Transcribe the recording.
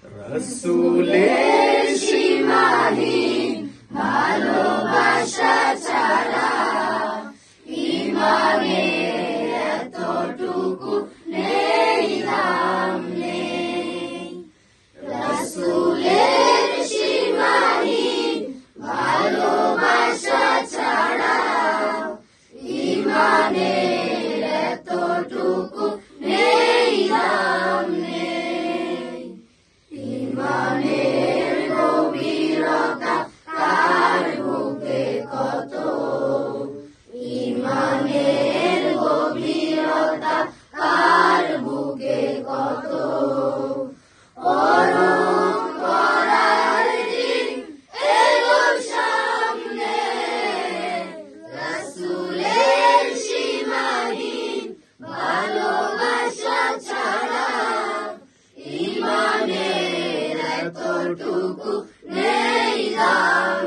রাসূলের সীমাহীন ভালোবাসা ছাড়া ইমানের এতটুকু নেই দাম নেই। রাসূলের সীমাহীন ভালোবাসা ছাড়া ইমানের এতটুকু নেই দাম নেই। ইমানের গভীরতা কার বুকে কত, ইমানের গভীরতা কার বুকে কত। পরখ করার দিন এলো সামনে, রাসূলের সীমাহীন ভালোবাসা ছাড়া ইমানের এতটুকু নেই দাম